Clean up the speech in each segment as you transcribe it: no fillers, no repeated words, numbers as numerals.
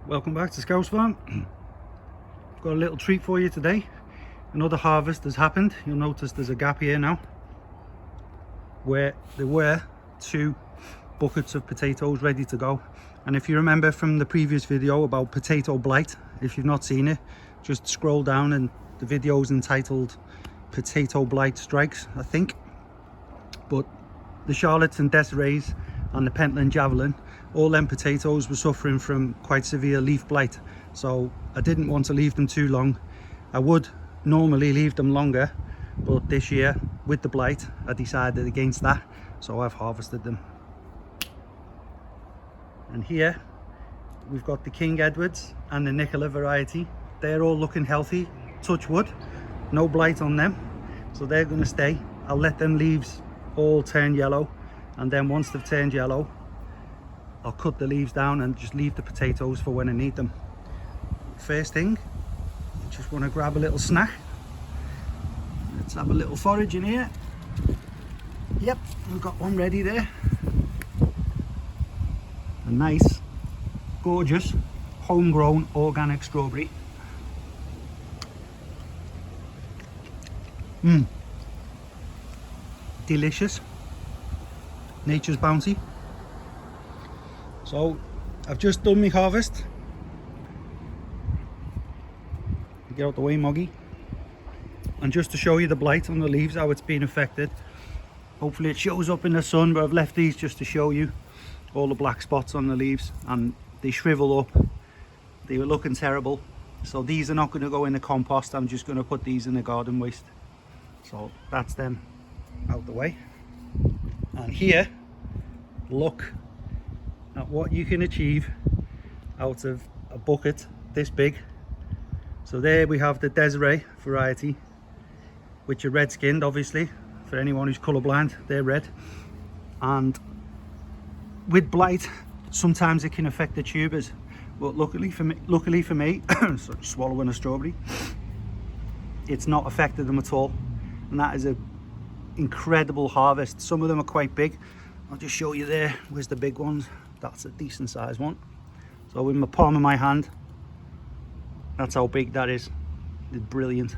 Welcome back to Scouse Farm. Got a little treat for you today. Another harvest has happened. You'll notice there's a gap here now where there were 2 buckets of potatoes ready to go. And if you remember from the previous video about potato blight, if you've not seen it, just scroll down and the video is entitled Potato Blight Strikes, I think. But the Charlotte and Desirees and the Pentland Javelin, all them potatoes were suffering from quite severe leaf blight, so I didn't want to leave them too long. I would normally leave them longer, but this year with the blight I decided against that, so I've harvested them. And here we've got the King Edwards and the Nicola variety. They're all looking healthy, touch wood, no blight on them, so they're going to stay. I'll let them leaves all turn yellow, and then once they've turned yellow I'll cut the leaves down and just leave the potatoes for when I need them. First thing, just want to grab a little snack. Let's have a little forage in here. Yep, we've got one ready there. A nice, gorgeous, homegrown organic strawberry. Delicious. Nature's bounty. So I've just done my harvest. Get out the way, Moggy. And just to show you the blight on the leaves, how it's been affected. Hopefully it shows up in the sun, but I've left these just to show you all the black spots on the leaves, and they shrivel up. They were looking terrible. So these are not going to go in the compost. I'm just going to put these in the garden waste. So that's them out the way. And here, look at what you can achieve out of a bucket this big. So there we have the Desiree variety, which are red skinned, obviously for anyone who's colorblind, they're red. And with blight sometimes it can affect the tubers, but luckily for me sorry, swallowing a strawberry, it's not affected them at all, and that is an incredible harvest. Some of them are quite big. I'll just show you there. Where's the big ones? That's a decent sized one. So with my palm of my hand, that's how big that is. It's brilliant.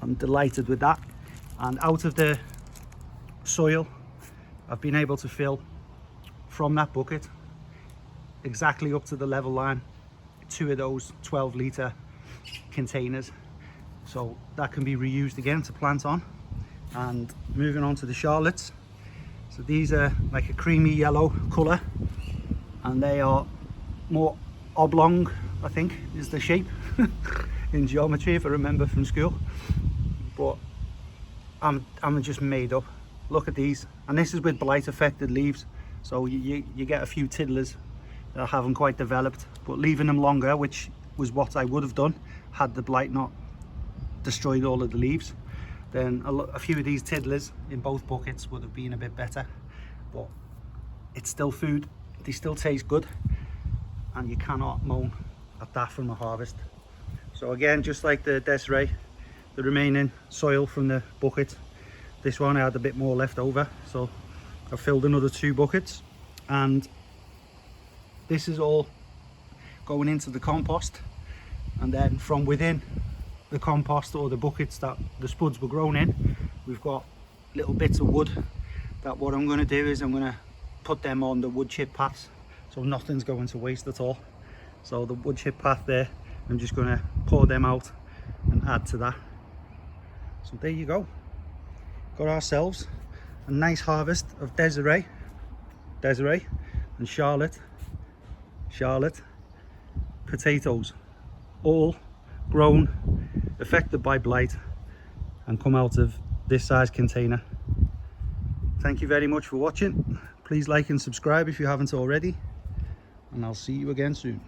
I'm delighted with that. And out of the soil, I've been able to fill from that bucket exactly up to the level line 2 of those 12-litre containers. So that can be reused again to plant on. And moving on to the Charlottes. So these are like a creamy yellow colour, and they are more oblong, I think is the shape in geometry if I remember from school, but I'm just made up. Look at these, and this is with blight affected leaves, so you get a few tiddlers that haven't quite developed, but leaving them longer, which was what I would have done had the blight not destroyed all of the leaves, then a few of these tiddlers in both buckets would have been a bit better. But it's still food, they still taste good, and you cannot moan at that from a harvest. So again, just like the Desiree, the remaining soil from the bucket, this one I had a bit more left over, so I filled another 2 buckets, and this is all going into the compost. And then from within the compost, or the buckets that the spuds were grown in, we've got little bits of wood that what I'm going to do is I'm going to put them on the wood chip paths, so nothing's going to waste at all. So the wood chip path there, I'm just going to pour them out and add to that. So there you go, got ourselves a nice harvest of Desiree and Charlotte potatoes, all grown, affected by blight, and come out of this size container. Thank you very much for watching. Please like and subscribe if you haven't already, and I'll see you again soon.